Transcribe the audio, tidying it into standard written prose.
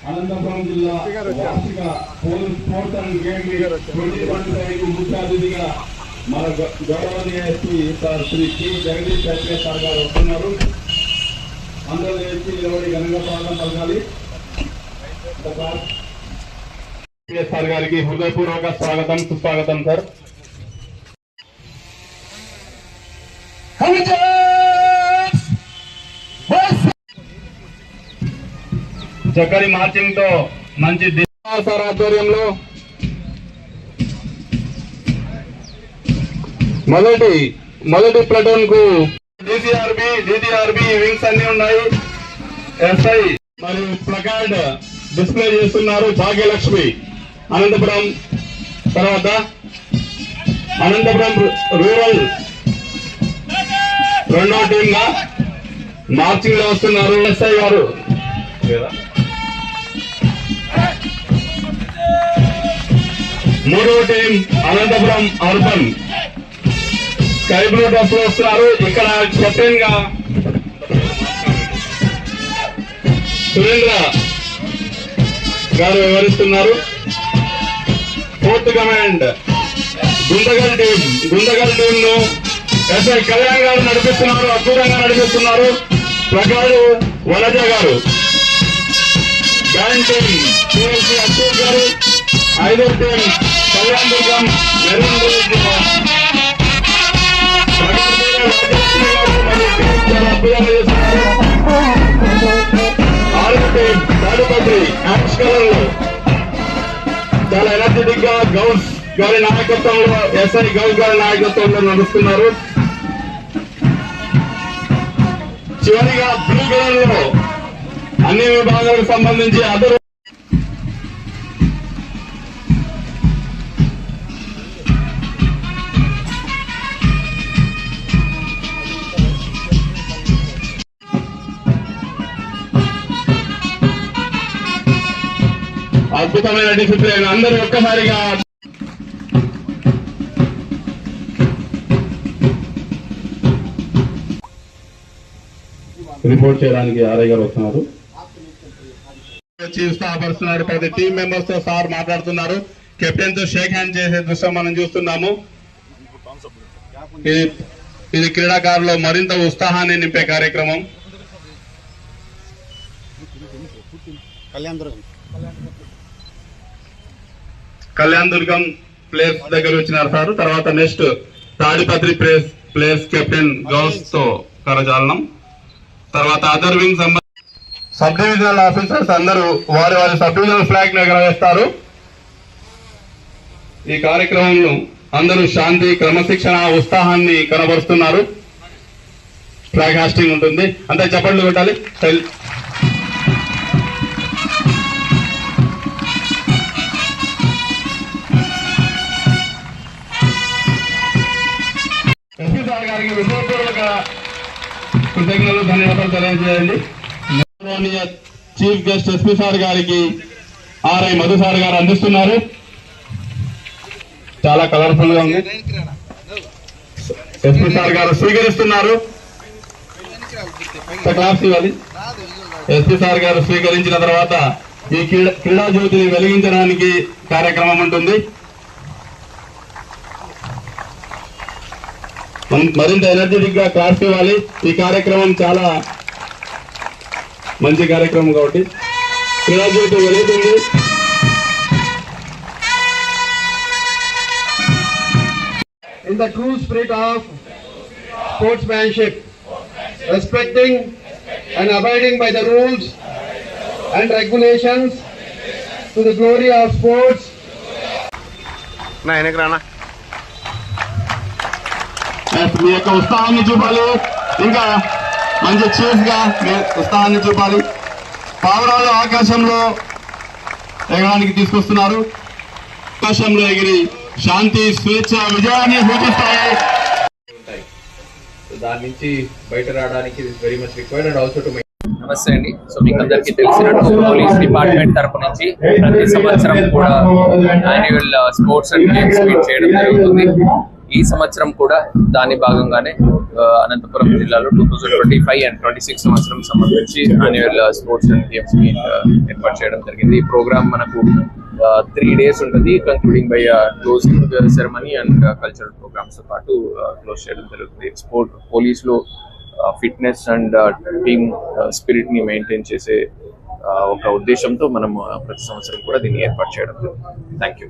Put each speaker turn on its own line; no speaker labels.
అనంతపురం జిల్లా వార్షిక police sports and game 2025 ముఖ్య అతిథిగా మన గౌరవనీయ SP sir Shri T Jagadish IPS sir గారు వస్తున్నారు. అందరూ ఎస్పీ నిలబడి ఘనంగా స్వాగతం పలకాలి. ఐపీఎస్ సార్ గారికి హృదయపూర్వక స్వాగతం, సుస్వాగతం సార్. చక్కని మార్చింగ్ తో మంచి సార్ ఆధ్వర్యంలో మొదటి ప్లాటూన్ కు డిటిఆర్బి వింగ్స్ అన్ని ఉన్నాయి. ఎస్ఐ మరియు ప్లకార్డ్ డిస్ప్లే చేస్తున్నారు. భాగ్యలక్ష్మి అనంతపురం. తర్వాత అనంతపురం రూరల్ రెండో టీమ్ గా మార్చింగ్ లో వస్తున్నారు. ఎస్ఐ గారు మూడో team Anantapur urban sky blue dress లో వస్తున్నారు. ఇక్కడ కెప్టెన్ గా సురేంద్ర గారు వ్యవహరిస్తున్నారు. ఫోర్త్ కమాండ్ గుంతగల్ టీం ను ఎస్ఐ కళ్యాణ్ గారు నడిపిస్తున్నారు. అద్భుతంగా నడిపిస్తున్నారు. ప్రకాడు వనజ గారు. Band team TLC Ashok garu. ఐదో టీం కళ్యాణ్ దుర్గం మెరూన్ ఆరో టీం తాడుపత్రి యాష్ కలర్ లో చాలా ఎనర్జెటిక్ గా గౌస్ గారి నాయకత్వంలో ఎస్ఐ గౌస్ గారి నాయకత్వంలో నడుస్తున్నారు. చివరిగా బ్లూ కలర్ లో అన్ని విభాగాలకు సంబంధించి అందరూ అద్భుతమైన డిసిప్లిన్. అందరూ ఒక్కసారిగా రిపోర్ట్ చేయడానికి ఆర్ఐ గారు వస్తున్నారు. ఉత్సాహపరుస్తున్నాడు. ప్రతి టీం మెంబర్స్ తో సార్ మాట్లాడుతున్నారు. కెప్టెన్ తో షేక్ హ్యాండ్ చేసే దృశ్యం మనం చూస్తున్నాము. ఇది క్రీడాకారులు మరింత ఉత్సాహాన్ని నింపే కార్యక్రమం. కళ్యాణ్ దుర్గం ప్లేయర్స్ దగ్గర వచ్చినారు సార్. తర్వాత next Tadipatri players captain Ghouse తో కరచాలనం. తర్వాత other wing sub divisional officers అందరూ వారి సబ్ డివిజనల్ ఫ్లాగ్ ను ఎగరవేస్తారు. ఈ కార్యక్రమంలో అందరూ శాంతి, క్రమశిక్షణ, ఉత్సాహాన్ని కనబరుస్తున్నారు. ఫ్లాగ్ హాస్టింగ్ ఉంటుంది. అంతే చప్పట్లు కొట్టాలి. ఎస్పీ సార్ గారికి హృదయపూర్వక కృతజ్ఞతలు, ధన్యవాదాలు తెలియజేయండి. చీఫ్ గెస్ట్ ఎస్పీ సార్ గారికి ఆర్ఐ మధు సార్ గారు అందిస్తున్నారు. చాలా కలర్ఫుల్ గా ఉంది. ఎస్పీ సార్ గారు స్వీకరిస్తున్నారు. క్లాస్ ఇవ్వాలి. ఎస్పీ సార్ గారు స్వీకరించిన తర్వాత ఈ క్రీడా జ్యోతిని వెలిగించడానికి కార్యక్రమం ఉంటుంది. మరింత ఎనర్జెటిక్ గా క్లాస్ ఇవ్వాలి. ఈ కార్యక్రమం చాలా మంచి కార్యక్రమం కాబట్టి క్రీడా జ్యోతి వెలుగుతుంది.
In the true spirit of sportsmanship, respecting and abiding by the rules and regulations to the glory of sports.
మీ యొక్క ఉత్సాహాన్ని చూపాలి. ఇంకా మంచి చీఫ్ గా మీ ఉత్సాహాన్ని చూపాలి. పావురాలు ఆకాశంలో ఎగరడానికి తీసుకొస్తున్నారు. ఆకాశంలో ఎగిరి శాంతి, స్వేచ్ఛ, విజయాన్ని సూచిస్తాయి.
దాని నుంచి బయట రావడానికి very much required and also to నమస్తే అండి. సో మీకు అందరికీ తెలిసినట్టు పోలీస్ డిపార్ట్మెంట్ తరపు నుంచి ప్రతి సంవత్సరం కూడా annual sports and games meet చేయడం జరుగుతుంది. ఈ సంవత్సరం కూడా దాని భాగంగానే అనంతపురం జిల్లాలో 2025 and 26 సంవత్సరం సంబంధించి annual sports and games meet ఏర్పాటు చేయడం జరిగింది. ఈ ప్రోగ్రామ్ మనకు 3 days ఉంటుంది, concluding by closing ceremony and cultural programs తో పాటు క్లోజ్ చేయడం జరుగుతుంది. స్పోర్ట్ పోలీసులో ఫిట్నెస్ అండ్ టీమ్ స్పిరిట్ ని మెయింటైన్ చేసే ఒక ఉద్దేశంతో మనం ప్రతి సంవత్సరం కూడా దీన్ని ఏర్పాటు చేయడం జరుగుతుంది. Thank you.